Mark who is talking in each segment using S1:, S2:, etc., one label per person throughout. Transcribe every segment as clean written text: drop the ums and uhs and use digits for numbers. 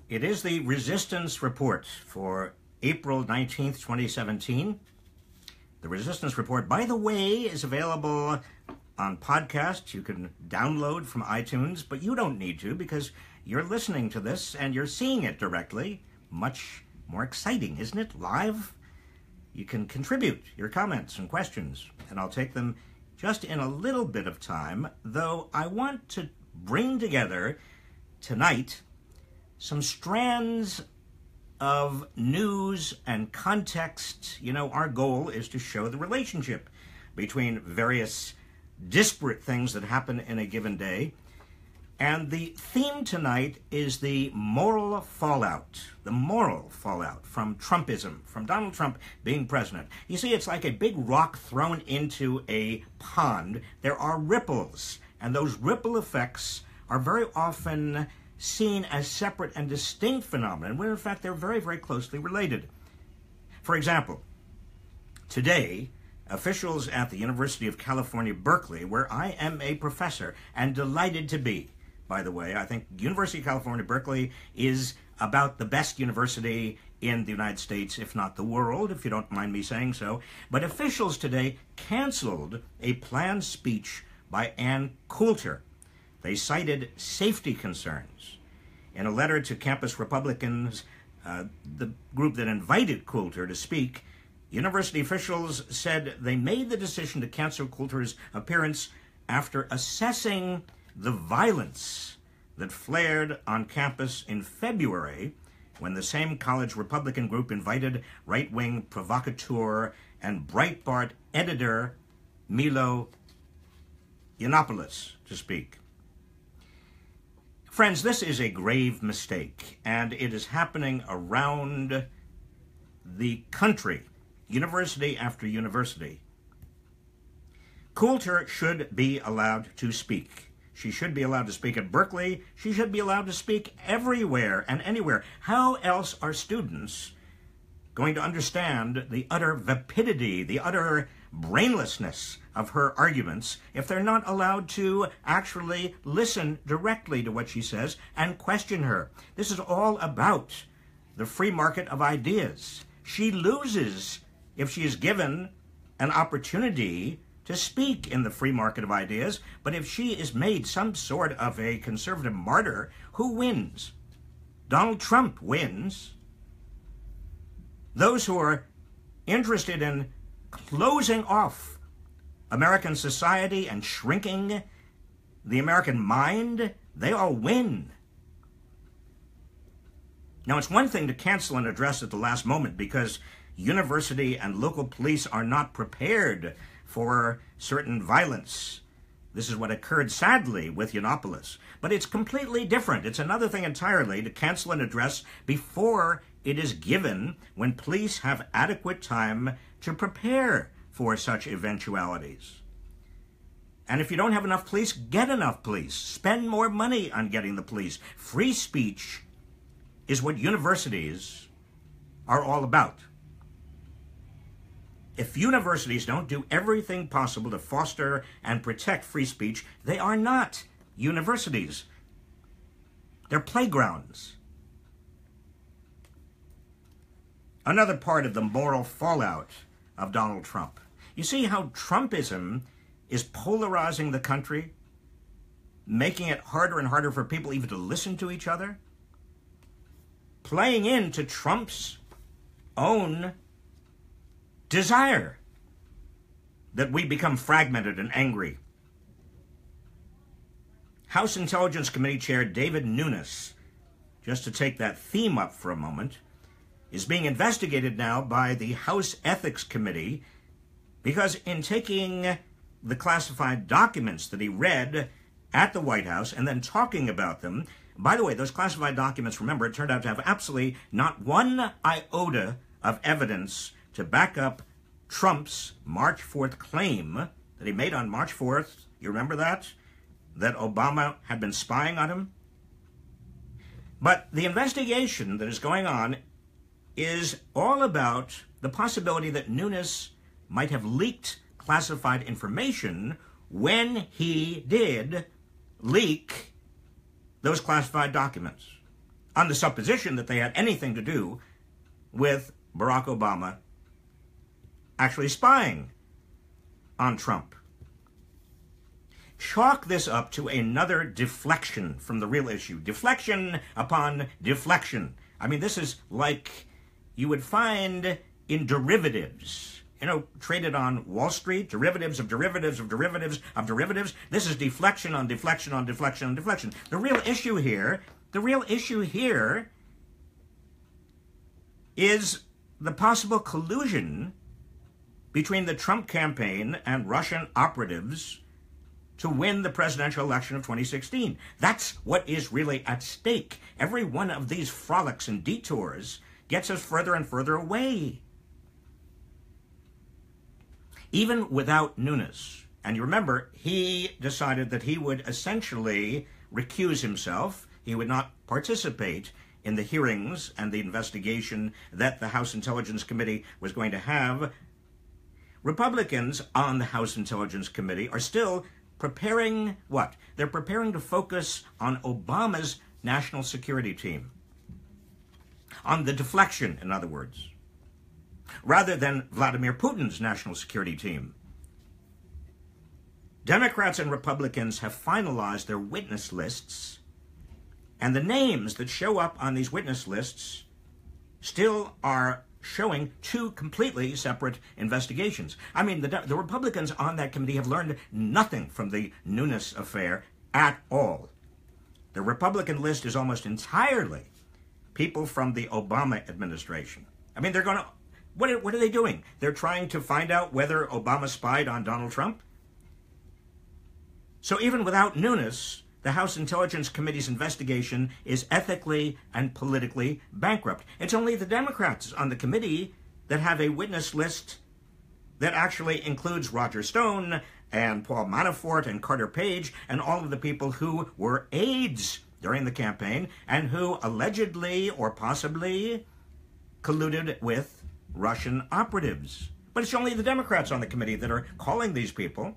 S1: It is the Resistance Report for April 19th, 2017. The Resistance Report, by the way, is available on podcast. You can download from iTunes, but you don't need to because you're listening to this and you're seeing it directly. Much more exciting, isn't it? Live. You can contribute your comments and questions, and I'll take them just in a little bit of time, though I want to bring together tonight some strands of news and context. You know, our goal is to show the relationship between various disparate things that happen in a given day. And the theme tonight is the moral fallout from Trumpism, from Donald Trump being president. You see, it's like a big rock thrown into a pond. There are ripples, and those ripple effects are very often seen as separate and distinct phenomena, when in fact they're very, very closely related. For example, today, officials at the University of California, Berkeley, where I am a professor and delighted to be, by the way, I think University of California, Berkeley is about the best university in the United States, if not the world, if you don't mind me saying so. But officials today canceled a planned speech by Ann Coulter. They cited safety concerns. In a letter to campus Republicans, the group that invited Coulter to speak, university officials said they made the decision to cancel Coulter's appearance after assessing the violence that flared on campus in February when the same college Republican group invited right-wing provocateur and Breitbart editor Milo Yiannopoulos to speak. Friends, this is a grave mistake, and it is happening around the country, university after university. Coulter should be allowed to speak. She should be allowed to speak at Berkeley. She should be allowed to speak everywhere and anywhere. How else are students going to understand the utter vapidity, the utter brainlessness of her arguments if they're not allowed to actually listen directly to what she says and question her? This is all about the free market of ideas. She loses if she is given an opportunity to speak in the free market of ideas, but if she is made some sort of a conservative martyr, who wins? Donald Trump wins. Those who are interested in closing off American society and shrinking the American mind, they all win. Now, it's one thing to cancel an address at the last moment because university and local police are not prepared for certain violence. This is what occurred, sadly, with Yiannopoulos. But it's completely different. It's another thing entirely to cancel an address before it is given, when police have adequate time to prepare for such eventualities. And if you don't have enough police, get enough police. Spend more money on getting the police. Free speech is what universities are all about. If universities don't do everything possible to foster and protect free speech, they are not universities. They're playgrounds. Another part of the moral fallout of Donald Trump. You see how Trumpism is polarizing the country, making it harder and harder for people even to listen to each other, playing into Trump's own desire that we become fragmented and angry. House Intelligence Committee Chair David Nunes, just to take that theme up for a moment, is being investigated now by the House Ethics Committee because in taking the classified documents that he read at the White House and then talking about them, by the way, those classified documents, remember, it turned out to have absolutely not one iota of evidence to back up Trump's March 4th claim that he made on March 4th. You remember that? That Obama had been spying on him? But the investigation that is going on is all about the possibility that Nunes might have leaked classified information when he did leak those classified documents. on the supposition that they had anything to do with Barack Obama actually spying on Trump. Chalk this up to another deflection from the real issue. Deflection upon deflection. I mean, this is like you would find in derivatives, traded on Wall Street, derivatives of derivatives of derivatives of derivatives. This is deflection on deflection on deflection on deflection. The real issue here is the possible collusion between the Trump campaign and Russian operatives to win the presidential election of 2016. That's what is really at stake. Every one of these frolics and detours gets us further and further away. Even without Nunes, and you remember, he decided that he would essentially recuse himself. He would not participate in the hearings and the investigation that the House Intelligence Committee was going to have. Republicans on the House Intelligence Committee are still preparing what? They're preparing to focus on Obama's national security team. On the deflection, in other words, rather than Vladimir Putin's national security team. Democrats and Republicans have finalized their witness lists, and the names that show up on these witness lists still are showing two completely separate investigations. I mean, the Republicans on that committee have learned nothing from the Nunes affair at all. The Republican list is almost entirely people from the Obama administration. I mean, they're going to... What are they doing? They're trying to find out whether Obama spied on Donald Trump? So even without Nunes, the House Intelligence Committee's investigation is ethically and politically bankrupt. It's only the Democrats on the committee that have a witness list that actually includes Roger Stone and Paul Manafort and Carter Page and all of the people who were aides during the campaign and who allegedly or possibly colluded with Russian operatives. But it's only the Democrats on the committee that are calling these people.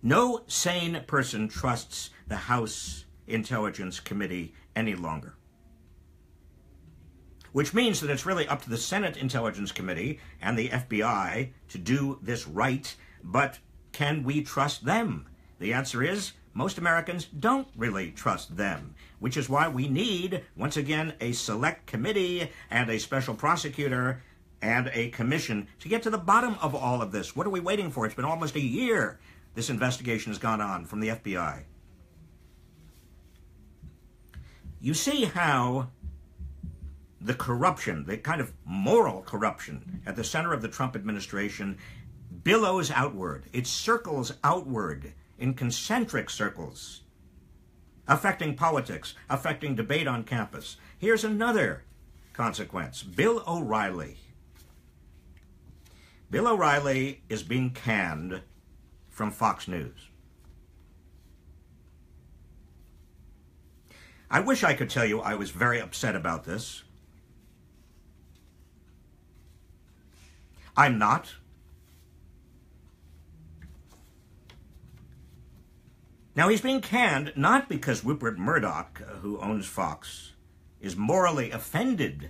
S1: No sane person trusts the House Intelligence Committee any longer. Which means that it's really up to the Senate Intelligence Committee and the FBI to do this right, but can we trust them? The answer is most Americans don't really trust them, which is why we need, once again, a select committee and a special prosecutor and a commission to get to the bottom of all of this. What are we waiting for? It's been almost a year this investigation has gone on from the FBI. You see how the corruption, the kind of moral corruption at the center of the Trump administration billows outward. It circles outward in concentric circles, affecting politics, affecting debate on campus. Here's another consequence. Bill O'Reilly. Bill O'Reilly is being canned from Fox News. I wish I could tell you I was very upset about this. I'm not. Now, he's being canned not because Rupert Murdoch, who owns Fox, is morally offended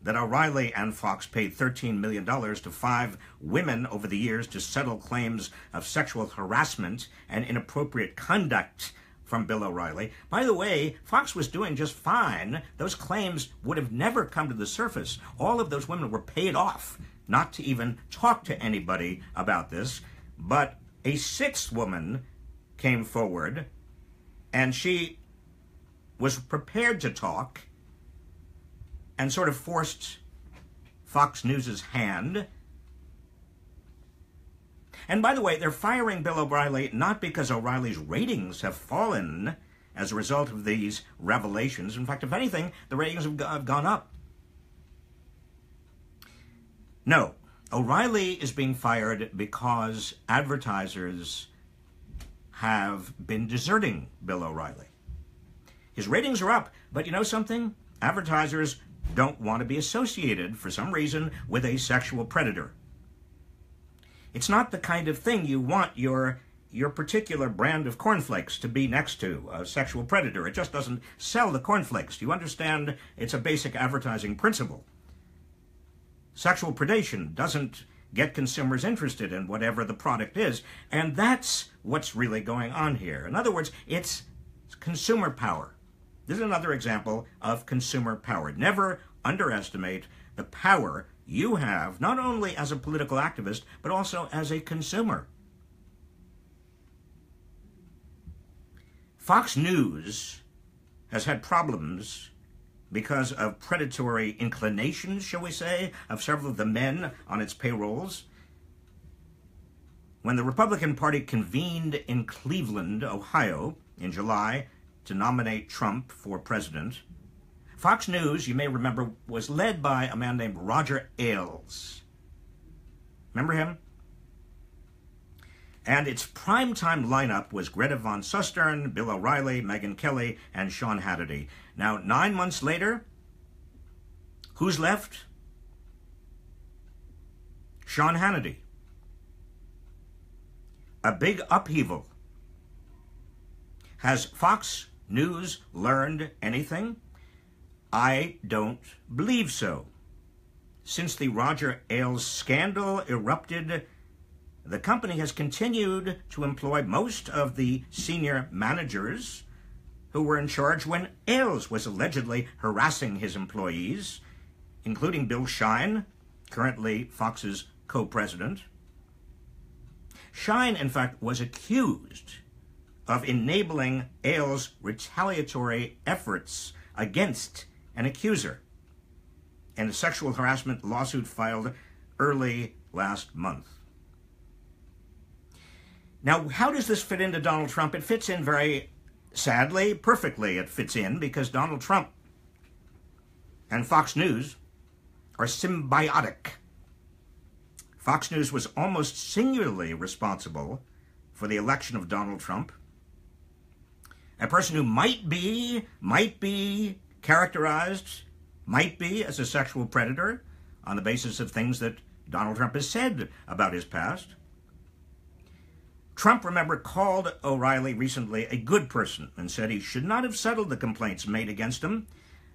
S1: that O'Reilly and Fox paid $13 million to 5 women over the years to settle claims of sexual harassment and inappropriate conduct from Bill O'Reilly. By the way, Fox was doing just fine. Those claims would have never come to the surface. All of those women were paid off not to even talk to anybody about this. But a 6th woman came forward, and she was prepared to talk and sort of forced Fox News' hand. And by the way, they're firing Bill O'Reilly not because O'Reilly's ratings have fallen as a result of these revelations. In fact, if anything, the ratings have gone up. No, O'Reilly is being fired because advertisers have been deserting Bill O'Reilly. His ratings are up, but you know something? Advertisers don't want to be associated, for some reason, with a sexual predator. It's not the kind of thing you want your your particular brand of cornflakes to be next to a sexual predator. It just doesn't sell the cornflakes. Do you understand? It's a basic advertising principle. Sexual predation doesn't get consumers interested in whatever the product is, and that's what's really going on here. In other words, it's consumer power. This is another example of consumer power. Never underestimate the power you have, not only as a political activist, but also as a consumer. Fox News has had problems because of predatory inclinations, shall we say, of several of the men on its payrolls. When the Republican Party convened in Cleveland, Ohio, in July to nominate Trump for president, Fox News, you may remember, was led by a man named Roger Ailes. Remember him? And its primetime lineup was Greta Van Susteren, Bill O'Reilly, Megyn Kelly, and Sean Hannity. Now, 9 months later, who's left? Sean Hannity. A big upheaval. Has Fox News learned anything? I don't believe so. Since the Roger Ailes scandal erupted, the company has continued to employ most of the senior managers who were in charge when Ailes was allegedly harassing his employees, including Bill Shine, currently Fox's co-president. Shine, in fact, was accused of enabling Ailes' retaliatory efforts against an accuser in a sexual harassment lawsuit filed early last month. Now, how does this fit into Donald Trump? It fits in very sadly, perfectly it fits in, because Donald Trump and Fox News are symbiotic. Fox News was almost singularly responsible for the election of Donald Trump, a person who might be characterized, as a sexual predator on the basis of things that Donald Trump has said about his past. Trump, remember, called O'Reilly recently a good person and said he should not have settled the complaints made against him.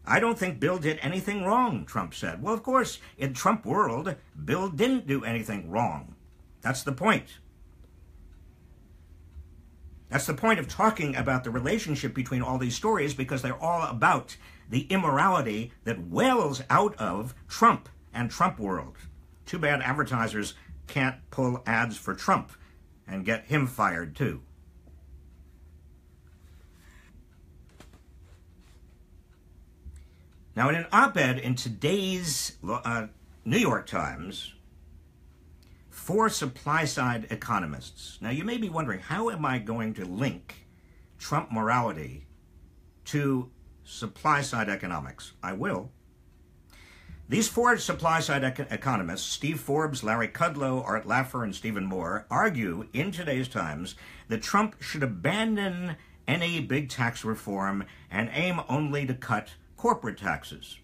S1: I don't think Bill did anything wrong, Trump said. Well, of course, in Trump world, Bill didn't do anything wrong. That's the point. That's the point of talking about the relationship between all these stories, because they're all about the immorality that wells out of Trump and Trump world. Too bad advertisers can't pull ads for Trump and get him fired too. Now, in an op-ed in today's New York Times, 4 supply-side economists. Now, you may be wondering, how am I going to link Trump morality to supply-side economics? I will. These 4 supply-side economists, Steve Forbes, Larry Kudlow, Art Laffer, and Stephen Moore, argue in today's Times that Trump should abandon any big tax reform and aim only to cut corporate taxes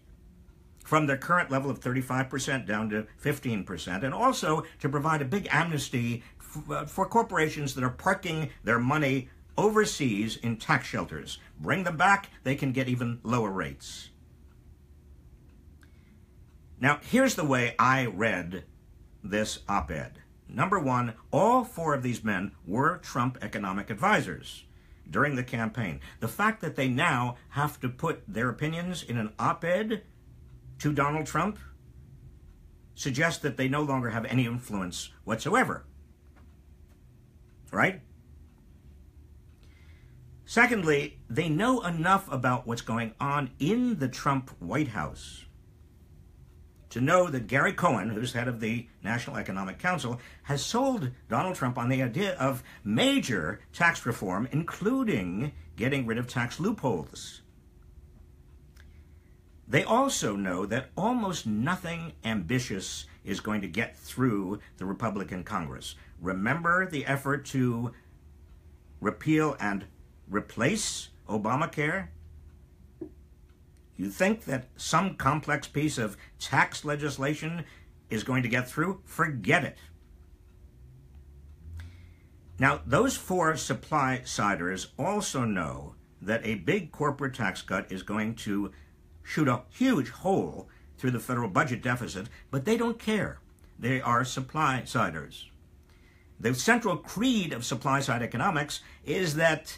S1: from their current level of 35% down to 15%, and also to provide a big amnesty for corporations that are parking their money overseas in tax shelters. Bring them back, they can get even lower rates. Now, here's the way I read this op-ed. Number one, all 4 of these men were Trump economic advisors during the campaign. The fact that they now have to put their opinions in an op-ed to Donald Trump suggests that they no longer have any influence whatsoever. Right? Secondly, they know enough about what's going on in the Trump White House to know that Gary Cohn, who's head of the National Economic Council, has sold Donald Trump on the idea of major tax reform, including getting rid of tax loopholes. They also know that almost nothing ambitious is going to get through the Republican Congress. Remember the effort to repeal and replace Obamacare? You think that some complex piece of tax legislation is going to get through? Forget it. Now, those four supply-siders also know that a big corporate tax cut is going to shoot a huge hole through the federal budget deficit, but they don't care. They are supply-siders. The central creed of supply-side economics is that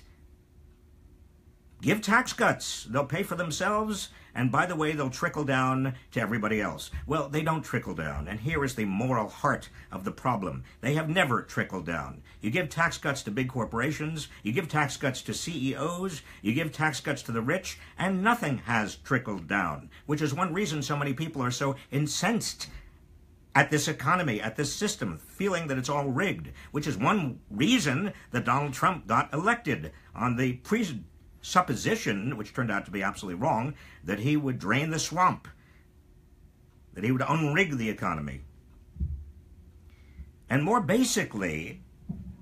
S1: give tax cuts, they'll pay for themselves, and by the way, they'll trickle down to everybody else. Well, they don't trickle down, and here is the moral heart of the problem. They have never trickled down. You give tax cuts to big corporations, you give tax cuts to CEOs, you give tax cuts to the rich, and nothing has trickled down, which is one reason so many people are so incensed at this economy, at this system, feeling that it's all rigged, which is one reason that Donald Trump got elected on the presupposition, which turned out to be absolutely wrong, that he would drain the swamp, that he would unrig the economy. And more basically,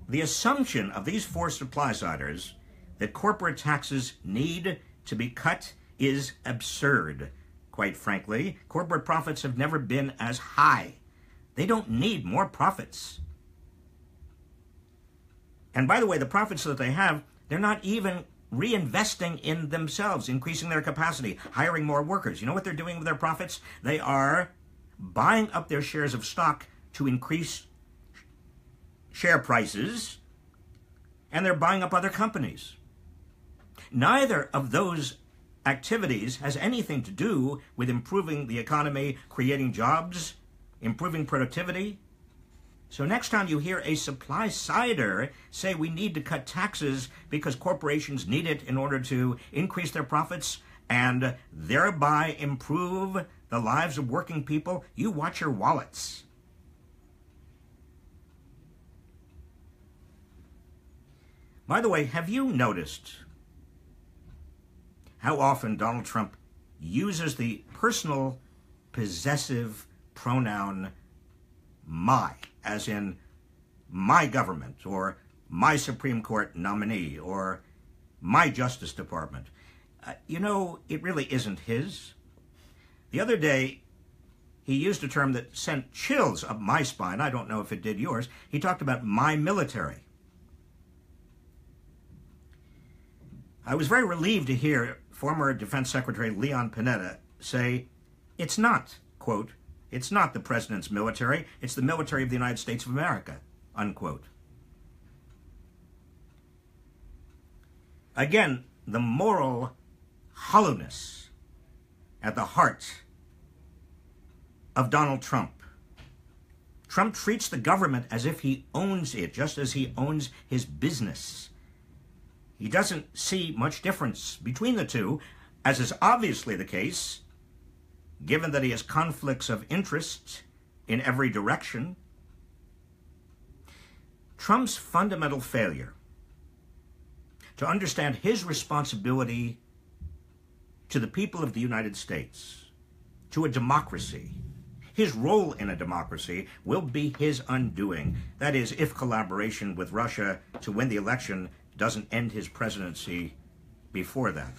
S1: the assumption of these four supply-siders that corporate taxes need to be cut is absurd. Quite frankly, corporate profits have never been as high. They don't need more profits. And by the way, the profits that they have, they're not even reinvesting in themselves, increasing their capacity, hiring more workers. You know what they're doing with their profits? They are buying up their shares of stock to increase share prices, and they're buying up other companies. Neither of those activities has anything to do with improving the economy, creating jobs, improving productivity. So next time you hear a supply-sider say we need to cut taxes because corporations need it in order to increase their profits and thereby improve the lives of working people, you watch your wallets. By the way, have you noticed how often Donald Trump uses the personal possessive pronoun my, as in my government, or my Supreme Court nominee, or my Justice Department? You know, it really isn't his. The other day, he used a term that sent chills up my spine. I don't know if it did yours. He talked about my military. I was very relieved to hear former Defense Secretary Leon Panetta say, it's not, quote, it's not the president's military, it's the military of the United States of America, unquote. Again, the moral hollowness at the heart of Donald Trump. Trump treats the government as if he owns it, just as he owns his business. He doesn't see much difference between the two, as is obviously the case, given that he has conflicts of interest in every direction. Trump's fundamental failure to understand his responsibility to the people of the United States, to a democracy, his role in a democracy, will be his undoing. That is, if collaboration with Russia to win the election doesn't end his presidency before that.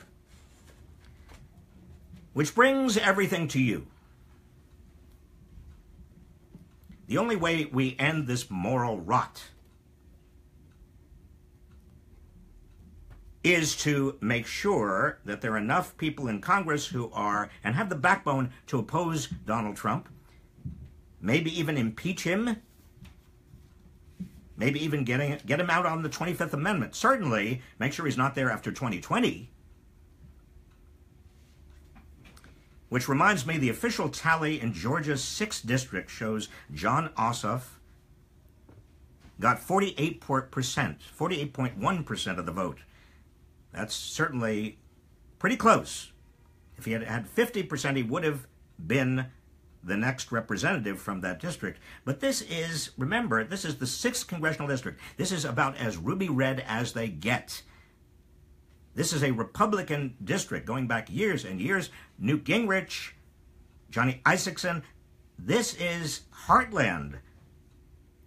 S1: Which brings everything to you. The only way we end this moral rot is to make sure that there are enough people in Congress who are, and have the backbone to oppose Donald Trump, maybe even impeach him, maybe even get him out on the 25th Amendment. Certainly, make sure he's not there after 2020. Which reminds me, the official tally in Georgia's 6th district shows John Ossoff got 48.1% of the vote. That's certainly pretty close. If he had had 50%, he would have been the next representative from that district. But this is, remember, this is the 6th congressional district. This is about as ruby red as they get. This is a Republican district going back years and years. Newt Gingrich, Johnny Isakson. This is heartland.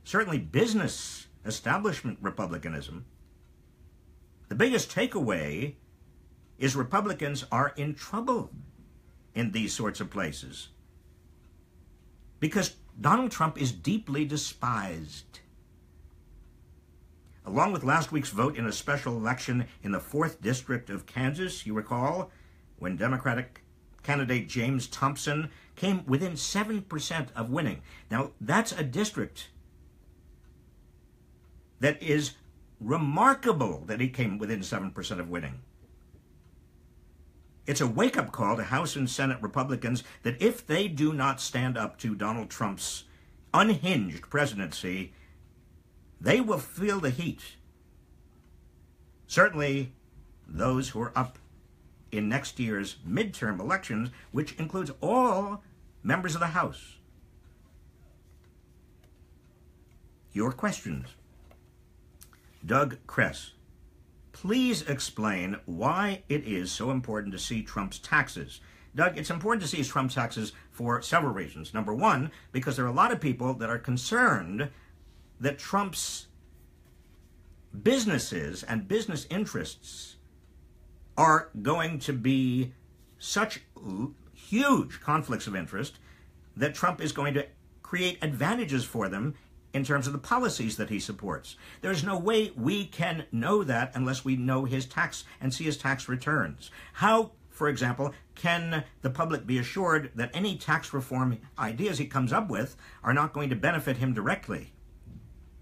S1: Certainly business establishment Republicanism. The biggest takeaway is Republicans are in trouble in these sorts of places because Donald Trump is deeply despised. along with last week's vote in a special election in the 4th District of Kansas, you recall, when Democratic candidate James Thompson came within 7% of winning. Now, that's a district that is remarkable that he came within 7% of winning. It's a wake-up call to House and Senate Republicans that if they do not stand up to Donald Trump's unhinged presidency, they will feel the heat. Certainly, those who are up in next year's midterm elections, which includes all members of the House. Your questions. Doug Kress, please explain why it is so important to see Trump's taxes. Doug, it's important to see Trump's taxes for several reasons. Number one, because there are a lot of people that are concerned that Trump's businesses and business interests are going to be such huge conflicts of interest that Trump is going to create advantages for them in terms of the policies that he supports. There's no way we can know that unless we know his tax and see his tax returns. How, for example, can the public be assured that any tax reform ideas he comes up with are not going to benefit him directly?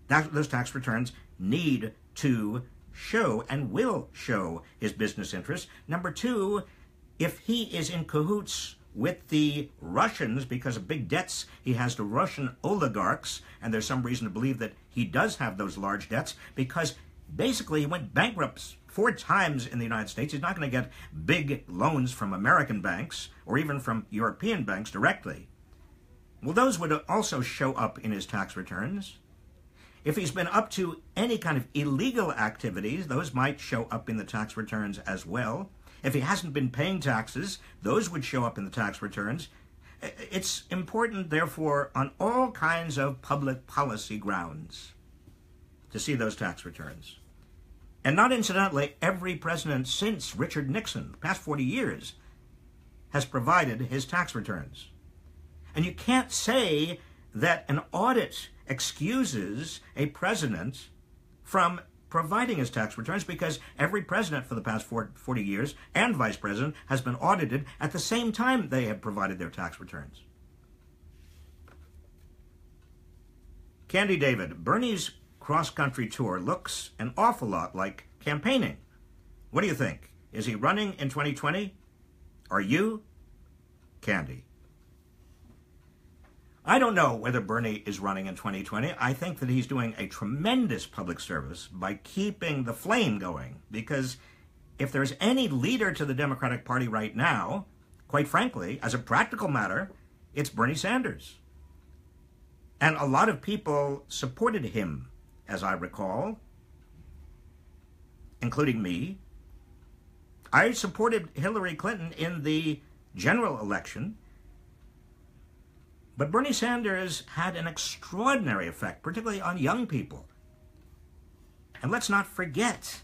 S1: Those tax returns need to show and will show his business interests. Number two, if he is in cahoots with the Russians because of big debts he has to Russian oligarchs, and there's some reason to believe that he does have those large debts because basically he went bankrupt 4 times in the United States. He's not going to get big loans from American banks or even from European banks directly. Well, those would also show up in his tax returns. If he's been up to any kind of illegal activities, those might show up in the tax returns as well. If he hasn't been paying taxes, those would show up in the tax returns. It's important, therefore, on all kinds of public policy grounds to see those tax returns. And not incidentally, every president since Richard Nixon, the past 40 years, has provided his tax returns. And you can't say that an audit excuses a president from providing his tax returns because every president for the past 40 years and vice president has been audited at the same time they have provided their tax returns. Candy David, Bernie's cross-country tour looks an awful lot like campaigning. What do you think? Is he running in 2020? Are you? Candy. I don't know whether Bernie is running in 2020. I think that he's doing a tremendous public service by keeping the flame going, because if there's any leader to the Democratic Party right now, quite frankly, as a practical matter, it's Bernie Sanders. And a lot of people supported him, as I recall, including me. I supported Hillary Clinton in the general election. But Bernie Sanders had an extraordinary effect, particularly on young people. And let's not forget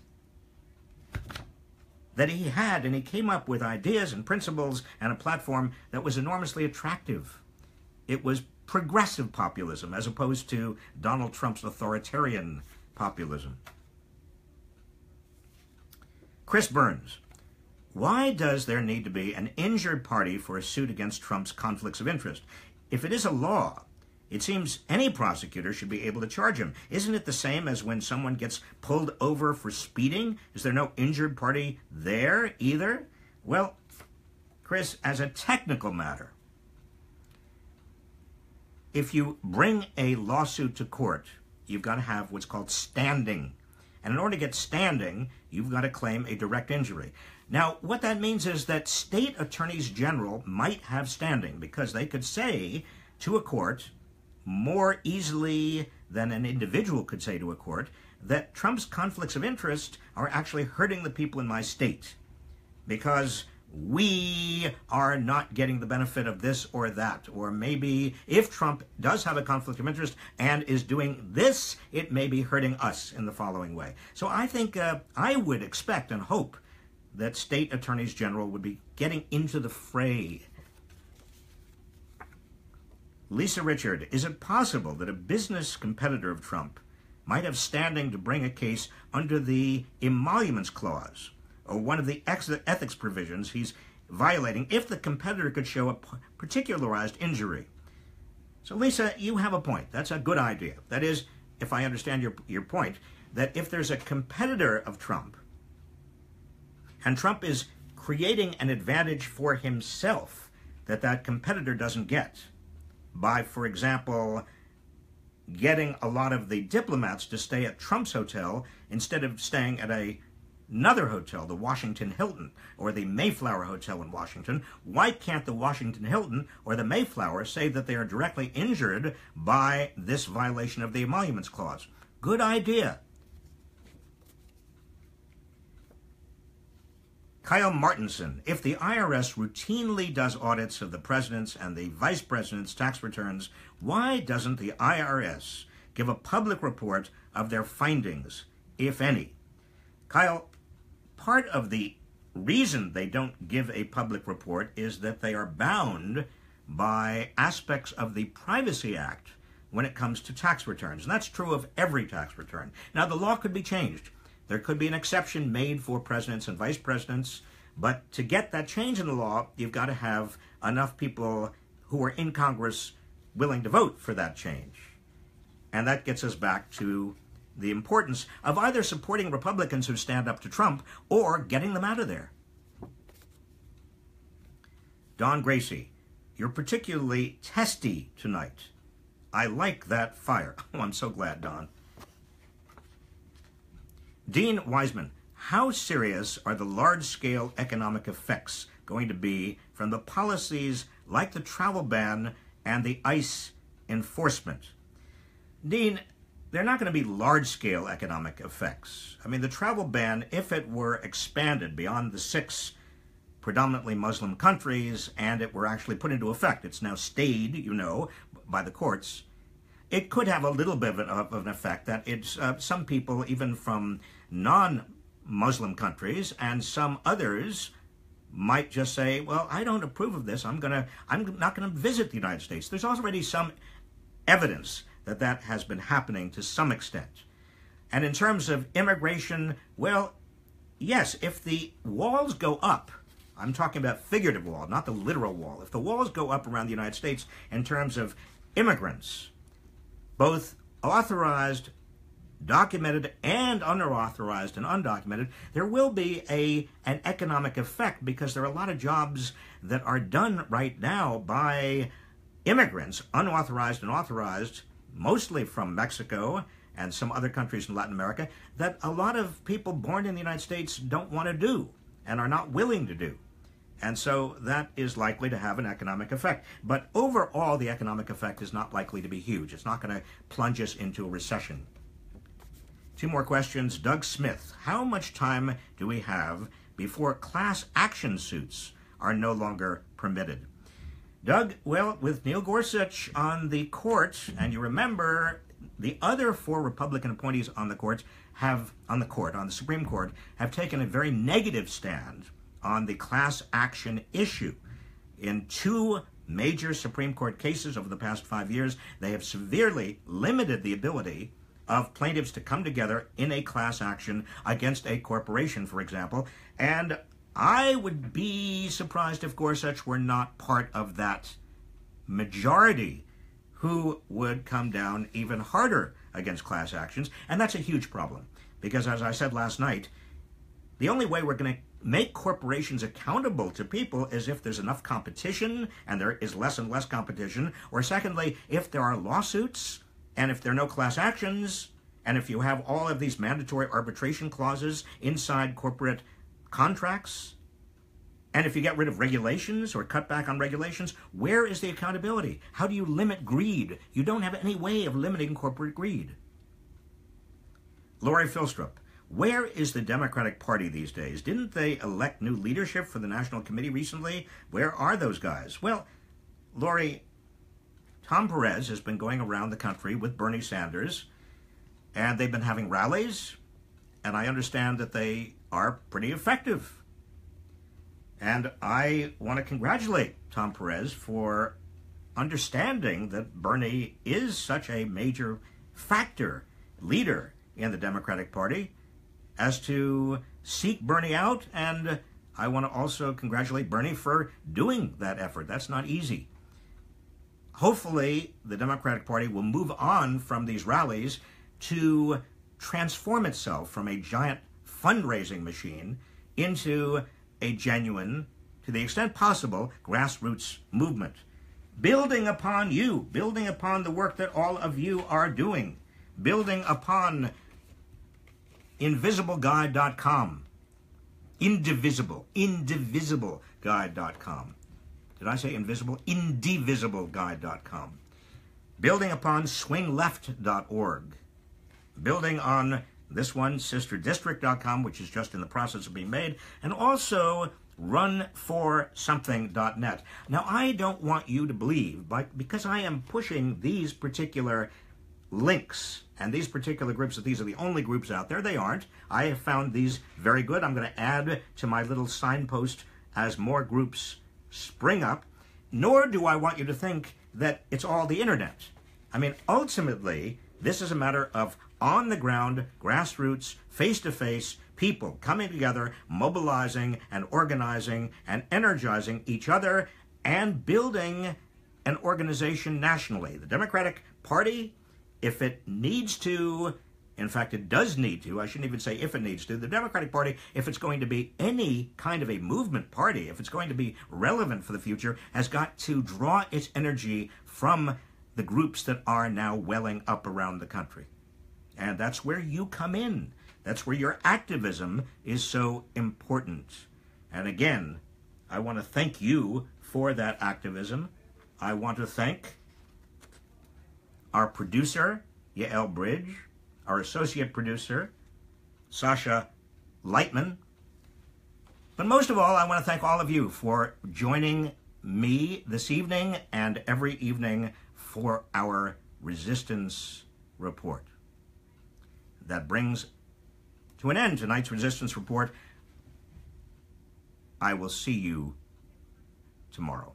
S1: that he came up with ideas and principles and a platform that was enormously attractive. It was progressive populism as opposed to Donald Trump's authoritarian populism. Chris Burns, why does there need to be an injured party for a suit against Trump's conflicts of interest? If it is a law, it seems any prosecutor should be able to charge him. Isn't it the same as when someone gets pulled over for speeding? Is there no injured party there either? Well, Chris, as a technical matter, if you bring a lawsuit to court, you've got to have what's called standing. And in order to get standing, you've got to claim a direct injury. Now, what that means is that state attorneys general might have standing because they could say to a court more easily than an individual could say to a court that Trump's conflicts of interest are actually hurting the people in my state because we are not getting the benefit of this or that. Or maybe if Trump does have a conflict of interest and is doing this, it may be hurting us in the following way. So I think I would expect and hope that state attorneys general would be getting into the fray. Lisa Richard, is it possible that a business competitor of Trump might have standing to bring a case under the emoluments clause, or one of the ethics provisions he's violating, if the competitor could show a particularized injury. So, Lisa, you have a point. That's a good idea. That is, if I understand your point, that if there's a competitor of Trump, and Trump is creating an advantage for himself that competitor doesn't get by, for example, getting a lot of the diplomats to stay at Trump's hotel instead of staying at another hotel, the Washington Hilton or the Mayflower Hotel in Washington, why can't the Washington Hilton or the Mayflower say that they are directly injured by this violation of the emoluments clause? Good idea. Kyle Martinson, if the IRS routinely does audits of the president's and the vice president's tax returns, why doesn't the IRS give a public report of their findings, if any? Kyle, part of the reason they don't give a public report is that they are bound by aspects of the Privacy Act when it comes to tax returns. And that's true of every tax return. Now, the law could be changed. There could be an exception made for presidents and vice presidents, but to get that change in the law, you've got to have enough people who are in Congress willing to vote for that change. And that gets us back to the importance of either supporting Republicans who stand up to Trump or getting them out of there. Don Gracie, you're particularly testy tonight. I like that fire. Oh, I'm so glad, Don. Dean Wiseman, how serious are the large-scale economic effects going to be from the policies like the travel ban and the ICE enforcement? Dean, they're not going to be large-scale economic effects. I mean, the travel ban, if it were expanded beyond the 6 predominantly Muslim countries and it were actually put into effect, it's now stayed, you know, by the courts, it could have a little bit of an effect that it's some people, even from non-Muslim countries, and some others might just say, well, I don't approve of this. I'm not going to visit the United States. There's already some evidence that that has been happening to some extent. And in terms of immigration, well, yes, if the walls go up, I'm talking about figurative wall, not the literal wall. If the walls go up around the United States in terms of immigrants, both authorized, documented, and unauthorized and undocumented, there will be an economic effect because there are a lot of jobs that are done right now by immigrants, unauthorized and authorized, mostly from Mexico and some other countries in Latin America, that a lot of people born in the United States don't want to do and are not willing to do. And so that is likely to have an economic effect. But overall, the economic effect is not likely to be huge. It's not going to plunge us into a recession. 2 more questions. Doug Smith, how much time do we have before class action suits are no longer permitted? Doug, well, with Neil Gorsuch on the court, and you remember the other 4 Republican appointees on the Supreme Court, have taken a very negative stand on the class action issue. In 2 major Supreme Court cases over the past 5 years, they have severely limited the ability of plaintiffs to come together in a class action against a corporation, for example. And I would be surprised if Gorsuch were not part of that majority who would come down even harder against class actions. And that's a huge problem because, as I said last night, the only way we're going to make corporations accountable to people is if there's enough competition and there is less and less competition, or secondly, if there are lawsuits and if there are no class actions, and if you have all of these mandatory arbitration clauses inside corporate contracts, and if you get rid of regulations or cut back on regulations, where is the accountability? How do you limit greed? You don't have any way of limiting corporate greed. Lori Filstrup, where is the Democratic Party these days? Didn't they elect new leadership for the National Committee recently? Where are those guys? Well, Lori, Tom Perez has been going around the country with Bernie Sanders, and they've been having rallies, and I understand that they are pretty effective. And I want to congratulate Tom Perez for understanding that Bernie is such a major factor leader in the Democratic Party, as to seek Bernie out. And I want to also congratulate Bernie for doing that effort. That's not easy. Hopefully, the Democratic Party will move on from these rallies to transform itself from a giant fundraising machine into a genuine, to the extent possible, grassroots movement. Building upon you, building upon the work that all of you are doing, building upon invisibleguide.com, indivisibleguide.com. Did I say invisible? Indivisibleguide.com. Building upon swingleft.org. Building on this one, sisterdistrict.com, which is just in the process of being made, and also runforsomething.net. Now, I don't want you to believe, because I am pushing these particular links and these particular groups, that these are the only groups out there. They aren't. I have found these very good. I'm going to add to my little signpost as more groups spring up. Nor do I want you to think that it's all the internet. I mean, ultimately, this is a matter of on-the-ground, grassroots, face-to-face people coming together, mobilizing and organizing and energizing each other and building an organization nationally. The Democratic Party, if it needs to, in fact, it does need to, I shouldn't even say if it needs to, the Democratic Party, if it's going to be any kind of a movement party, if it's going to be relevant for the future, has got to draw its energy from the groups that are now welling up around the country. And that's where you come in. That's where your activism is so important. And again, I want to thank you for that activism. I want to thank our producer, Yael Bridge, our associate producer, Sasha Lightman. But most of all, I want to thank all of you for joining me this evening and every evening for our Resistance Report. That brings to an end tonight's Resistance Report. I will see you tomorrow.